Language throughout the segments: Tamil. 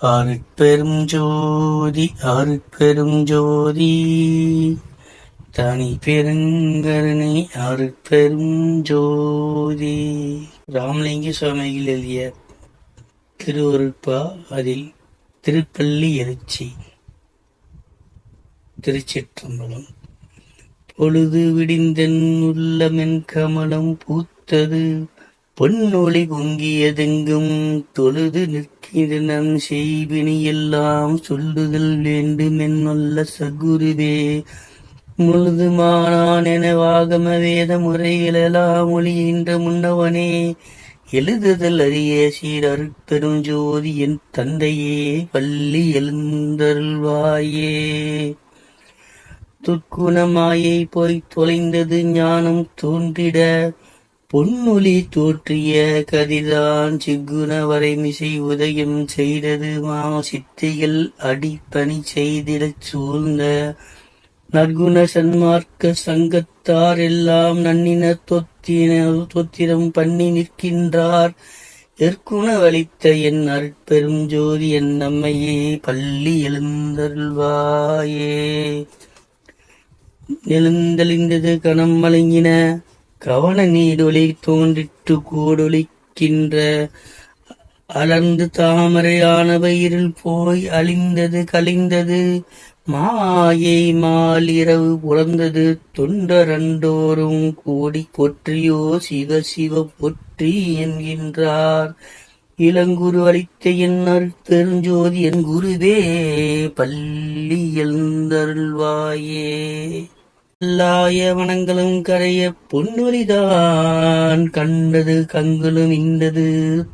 அருட்பெரும் ஜோதி அருட்பெரும் ஜோதி தனி பெருங்கருணை அருட்பெரும் ஜோதி. ராமலிங்க சுவாமிகள் எழுதிய திருவருட்பா. அதில் திருப்பள்ளி எழுச்சி. திருச்சிற்றம்பலம். பொழுது விடிந்தன் உள்ளமென் கமலம் பூத்தது, பொன்னொளி பொங்கியதெங்கும் தொழுது நிற்கிறனம் செய்வினி எல்லாம் சொல்லுதல் வேண்டுமென்னுள்ள சகுருவே. முழுதுமானான் என வாகம வேத முறைகளெல்லாம் மொழிகின்ற முன்னவனே, எழுதுதல் அறிய சீர் அருட்பெரும் ஜோதி என் தந்தையே, பள்ளி எழுந்தருள்வாயே. துர்க்குணமாயை போய் தொலைந்தது ஞானம் தோன்றிட, பொன்னொளி தோற்றிய கதிதான் சிக்குண வரைமிசை உதயம் செய்தது. சித்திகள் அடிப்பணி செய்திடச் சூழ்ந்த நற்குண சன்மார்க்க சங்கத்தார் எல்லாம் நன்னின தொத்திரம் பண்ணி நிற்கின்றார். எற்குண வலித்த என் அருட்பெரும் ஜோதி என் நம்மையே, பள்ளி எழுந்தருள்வாயே. எழுந்தழிந்தது கணம் மலங்கின கவன நீடொளி தோன்றிற்று கூடொளிக்கின்ற, அலர்ந்து தாமரையானவை இருள் போய் அழிந்தது கழிந்தது. மாயை மாலிரவு புலர்ந்தது தொண்டரண்டோரும் கூடி போற்றியோ சிவ சிவ போற்றி என்கின்றார். இளங்குரு அளித்த என் அருட்பெருஞ்சோதி என் குருவே, பள்ளி எழுந்தருள்வாயே. எல்லாய வனங்களும் கரைய பொன்னொலிதான் கண்டது கண்களும் இந்தது,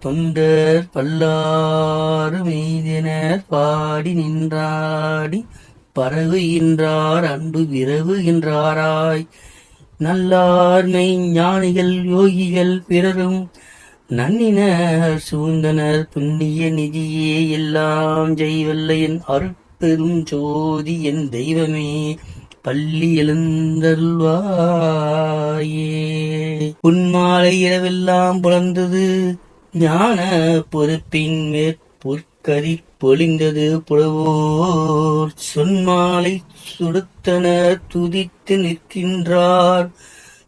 தொண்டர் பல்லாறு மீதினர் பாடி நின்றாடி பரவுகின்றார் அன்பு விரவுகின்றாராய். நல்லார்மை ஞானிகள் யோகிகள் பிறரும் நன்னினர் சூழ்ந்தனர், புண்ணிய நிதியே எல்லாம் ஜெய்வல்ல என் அருட்பெரும் ஜோதி என் தெய்வமே, பள்ளி எழுந்தருள்வாயே. உன்மாலை இரவெல்லாம் புலர்ந்தது ஞான பொறுப்பின் மேற்பொற்கதி பொழிந்தது, புலவோர் சொன்மாலை சுடுத்தனர் துதித்து நிற்கின்றார்.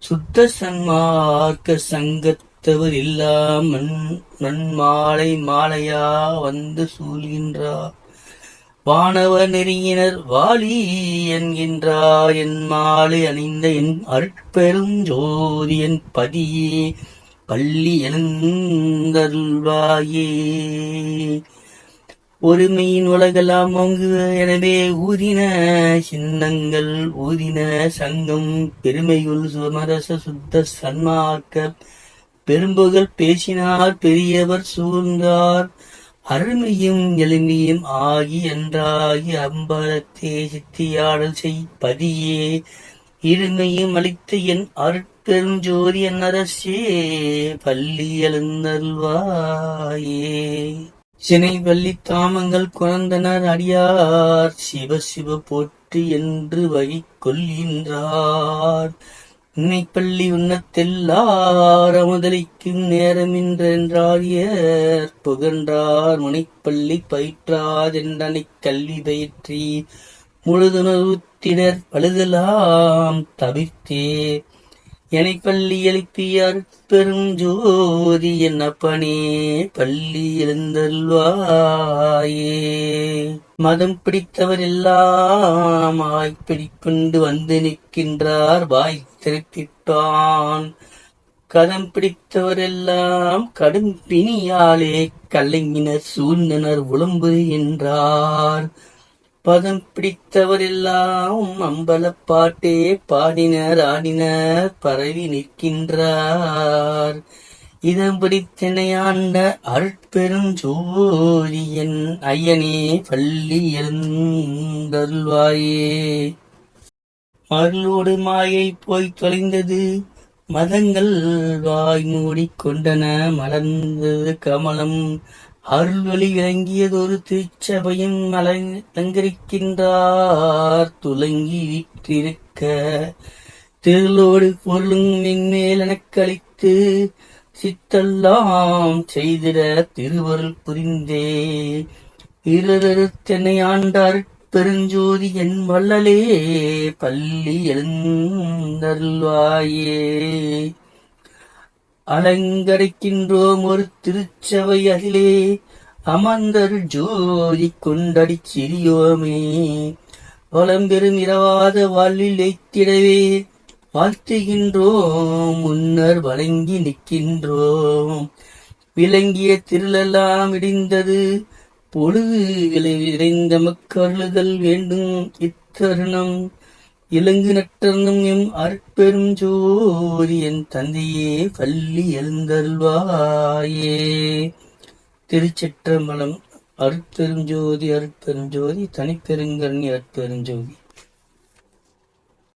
சுத்த சன்மார்க்க சங்கத்தவர் எல்லாம் நன்மாலை மாலையா வந்து சூழ்கின்றார். வானவர் நெருங்கினர் வாலி என்கின்றார், என் மாலை அணிந்த என் அருட்பெரும் ஜோதி என் பதியே, பள்ளி எழுந்தருள்வாயே. ஒருமையின் உலகெல்லாம் ஓங்கு எனவே ஊதின சின்னங்கள் ஊதின சங்கம், பெருமையுள் சுமரச சுத்த சன்மார்க்க பெரும்புகள் பேசினார் பெரியவர் சூழ்ந்தார். அருமையும் எளிமையும் ஆகி என்றாகி அம்பலத்தே சித்தியாடல் செய் பதியே, இருமையும் அளித்த என் அருட்பெரும் ஜோதி என் அரசே, பள்ளி எழுந்தருள்வாயே. சினை பள்ளி தாமங்கள் குழந்தனர் அடியார் சிவ சிவ போற்றி என்று வகை கொள்கின்றார். நினைப்பள்ளி உன்னத்தெல்லார் அமுதலிக்கும் நேரமின்றென்றாரியர் புகன்றார். முனைப்பள்ளி பயிற்றாதென்றனை கல்வி பயிற்றி முழுதுணர்வுத்தினர் பழுதலாம் தவிர்த்தே, எனைப்பள்ளி எழுப்பிய அருட்பெரும் ஜோதி என் அப்பனே, பள்ளி எழுந்தருள்வாயே. மதம் பிடித்தவர் எல்லாம் ஆய்ப்பிடிக்கொண்டு வந்து நிற்கின்றார், வாய் திறப்பிப்பான். கதம் பிடித்தவர் எல்லாம் கடும் பிணியாலே கலைஞினர் சூழ்ந்தனர் உளம்புகின்றார். பதம் பிடித்தவர் எல்லாம் அம்பலப்பாட்டே பாடினர் ஆடினர் பரவி நிற்கின்றார். இதம் பிடித்தனையாண்ட அருட்பெரும் ஜோதி என் ஐயனே, பள்ளி எழுந்தருள்வாயே. அருளோடு மாயை போய் தொலைந்தது, மதங்கள் வாய் மூடிக்கொண்டன மலர்ந்தது கமலம். அருள்வழி இறங்கியதொரு திருச்சபையும் அலங்கரிக்கின்றார் துலங்கி விற்றிருக்க. திருளோடு பொருளும் மென்மேல் எனக்களித்து சித்தெல்லாம் செய்திட திருவருள் புரிந்தே. இருளறுத்தென்னை ஆண்டார் பெருஞ்சோதி என் வள்ளலே பள்ளி எழுந்தருள்வாயே. அலங்கரிக்கின்றோம் ஒரு திருச்சபை அதிலே அமர்ந்தருள் ஜோதி கொண்டடி சிறியோமே. வளம்பெரும் இரவாத வாழ்வில் வைத்திடவே வாழ்த்துகின்றோம் முன்னர் வழங்கி நிற்கின்றோம். விளங்கிய திருளெல்லாம் இடிந்தது பொழுது விளைந்த மக்களுதல் வேண்டும் இத்தருணம். இலங்கு நட்டர்ந்தும் எம் அற்பெரும் ஜோதி என் தந்தையே பள்ளி எழுந்தருள்வாயே. திருச்சிற்றம்பலம். அருட்பெரும் ஜோதி அருட்பெரும் ஜோதி தனிப்பெருங்கருணை அருட்பெரும் ஜோதி.